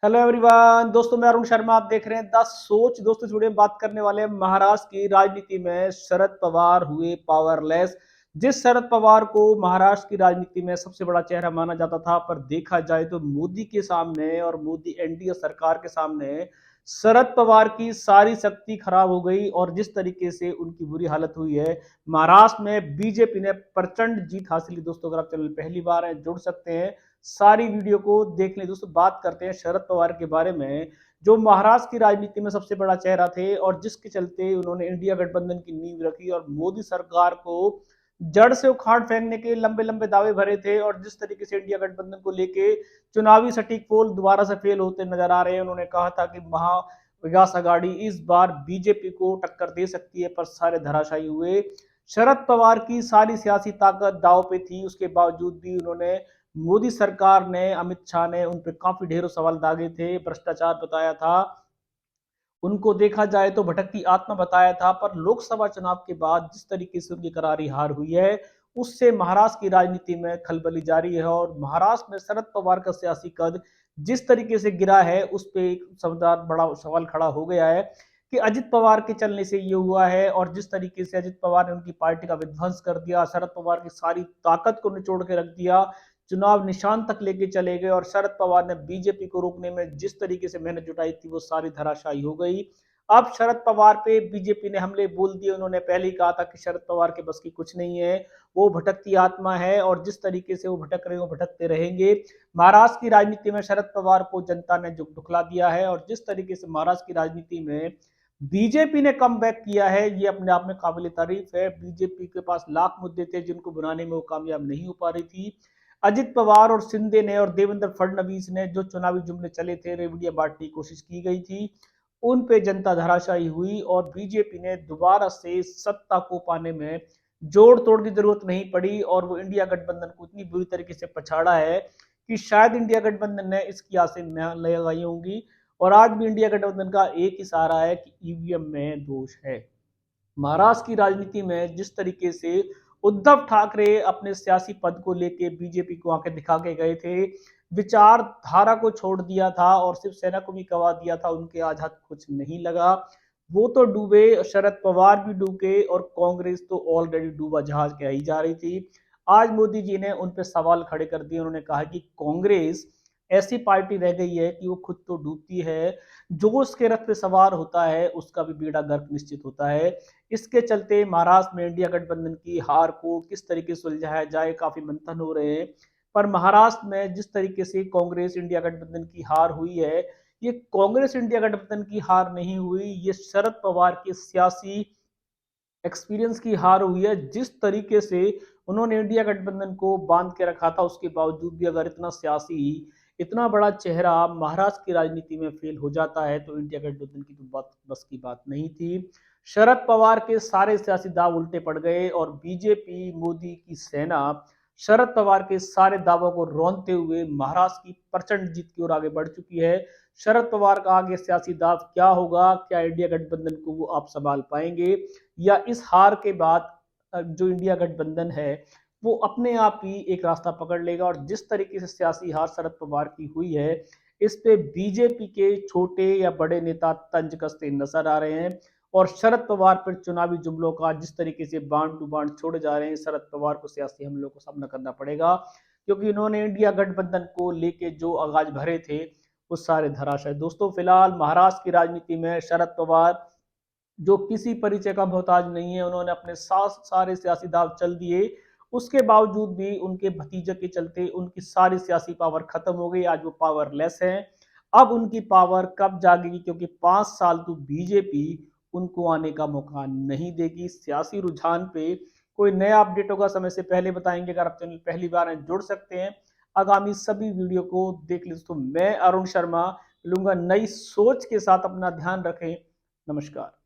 Hello everyone दोस्तों, मैं अरुण शर्मा। आप देख रहे हैं द सोच। दोस्तों, जुड़े बात करने वाले हैं महाराष्ट्र की राजनीति में शरद पवार हुए पावरलेस। जिस शरद पवार को महाराष्ट्र की राजनीति में सबसे बड़ा चेहरा माना जाता था, पर देखा जाए तो मोदी के सामने और मोदी एनडीए सरकार के सामने शरद पवार की सारी शक्ति खराब हो गई और जिस तरीके से उनकी बुरी हालत हुई है। महाराष्ट्र में बीजेपी ने प्रचंड जीत हासिल की। दोस्तों, अगर आप चैनल पहली बार हैं, जुड़ सकते हैं, सारी वीडियो को देख लें। दोस्तों, बात करते हैं शरद पवार के बारे में, जो महाराष्ट्र की राजनीति में सबसे बड़ा चेहरा थे और जिसके चलते उन्होंने इंडिया गठबंधन की नींव रखी और मोदी सरकार को जड़ से उखाड़ फेंकने के लंबे लंबे दावे भरे थे। और जिस तरीके से इंडिया गठबंधन को लेके चुनावी सटीक पोल दोबारा से फेल होते नजर आ रहे हैं। उन्होंने कहा था कि महा विकास अघाड़ी इस बार बीजेपी को टक्कर दे सकती है, पर सारे धराशायी हुए। शरद पवार की सारी सियासी ताकत दांव पे थी, उसके बावजूद भी उन्होंने मोदी सरकार ने, अमित शाह ने उन पर काफी ढेरों सवाल दागे थे, भ्रष्टाचार बताया था, उनको देखा जाए तो भटकती आत्मा बताया था। पर लोकसभा चुनाव के बाद जिस तरीके से उनकी करारी हार हुई है, उससे महाराष्ट्र की राजनीति में खलबली जारी है और महाराष्ट्र में शरद पवार का सियासी कद जिस तरीके से गिरा है, उस पर एक समझदार बड़ा सवाल खड़ा हो गया है कि अजित पवार के चलने से ये हुआ है। और जिस तरीके से अजित पवार ने उनकी पार्टी का विध्वंस कर दिया, शरद पवार की सारी ताकत को निचोड़ के रख दिया, चुनाव निशान तक लेके चले गए और शरद पवार ने बीजेपी को रोकने में जिस तरीके से मेहनत जुटाई थी, वो सारी धराशायी हो गई। अब शरद पवार पे बीजेपी ने हमले बोल दिए। उन्होंने पहले ही कहा था कि शरद पवार के बस की कुछ नहीं है, वो भटकती आत्मा है और जिस तरीके से वो भटक रहे हो भटकते रहेंगे। महाराष्ट्र की राजनीति में शरद पवार को जनता ने दुखला दिया है और जिस तरीके से महाराष्ट्र की राजनीति में बीजेपी ने कम बैक किया है, ये अपने आप में काबिल तारीफ है। बीजेपी के पास लाख मुद्दे थे जिनको बनाने में वो कामयाब नहीं हो पा रही थी। अजित पवार और शिंदे ने और देवेंद्र फडणवीस ने जो चुनावी जुमले चले थे, रेवड़ियां बांटने की कोशिश की गई थी, उन पे जनता धराशायी हुई और बीजेपी ने दोबारा से सत्ता को पाने में जोड़ तोड़ की जरूरत नहीं पड़ी और वो इंडिया गठबंधन को इतनी बुरी तरीके से पछाड़ा है कि शायद इंडिया गठबंधन ने इसकी आसें न लगाई होंगी। और आज भी इंडिया गठबंधन का एक ही सहारा है कि ईवीएम में दोष है। महाराष्ट्र की राजनीति में जिस तरीके से उद्धव ठाकरे अपने सियासी पद को लेके बीजेपी को आके दिखा के गए थे, विचारधारा को छोड़ दिया था और सिर्फ सेना को भी गवा दिया था, उनके आज हाथ कुछ नहीं लगा। वो तो डूबे, शरद पवार भी डूबे और कांग्रेस तो ऑलरेडी डूबा जहाज कह ही जा रही थी। आज मोदी जी ने उन पे सवाल खड़े कर दिए। उन्होंने कहा कि कांग्रेस ऐसी पार्टी रह गई है कि वो खुद तो डूबती है, जो उसके रथ पे सवार होता है उसका भी बेड़ा गर्क निश्चित होता है। इसके चलते महाराष्ट्र में इंडिया गठबंधन की हार को किस तरीके से सुलझाया जाए, काफी मंथन हो रहे हैं। पर महाराष्ट्र में जिस तरीके से कांग्रेस इंडिया गठबंधन की हार हुई है, ये कांग्रेस इंडिया गठबंधन की हार नहीं हुई, ये शरद पवार के सियासी एक्सपीरियंस की हार हुई है। जिस तरीके से उन्होंने इंडिया गठबंधन को बांध के रखा था, उसके बावजूद भी अगर इतना सियासी, इतना बड़ा चेहरा महाराष्ट्र की राजनीति में फेल हो जाता है तो इंडिया गठबंधन की तो बात बस की बात नहीं थी। शरद पवार के सारे सियासी दाव उल्टे पड़ गए और बीजेपी मोदी की सेना शरद पवार के सारे दावों को रौंदते हुए महाराष्ट्र की प्रचंड जीत की ओर आगे बढ़ चुकी है। शरद पवार का आगे सियासी दाव क्या होगा, क्या इंडिया गठबंधन को वो आप संभाल पाएंगे, या इस हार के बाद जो इंडिया गठबंधन है वो अपने आप ही एक रास्ता पकड़ लेगा। और जिस तरीके से सियासी हार शरद पवार की हुई है, इस पे बीजेपी के छोटे या बड़े नेता तंज कसते नजर आ रहे हैं और शरद पवार पर चुनावी जुमलों का जिस तरीके से बांड टू बांड छोड़े जा रहे हैं, शरद पवार को सियासी हमलों को सामना करना पड़ेगा, क्योंकि इन्होंने इंडिया गठबंधन को लेके जो आगाज भरे थे वो सारे धराशायी। दोस्तों, फिलहाल महाराष्ट्र की राजनीति में शरद पवार जो किसी परिचय का मोहताज नहीं है, उन्होंने अपने सारे सियासी दाव चल दिए, उसके बावजूद भी उनके भतीजे के चलते उनकी सारी सियासी पावर खत्म हो गई। आज वो पावरलेस हैं। अब उनकी पावर कब जागेगी, क्योंकि 5 साल तो बीजेपी उनको आने का मौका नहीं देगी। सियासी रुझान पे कोई नया अपडेट होगा, समय से पहले बताएंगे। अगर आप चैनल पहली बार हैं, जुड़ सकते हैं, आगामी सभी वीडियो को देख लीजिए। तो मैं अरुण शर्मा लूंगा नई सोच के साथ। अपना ध्यान रखें। नमस्कार।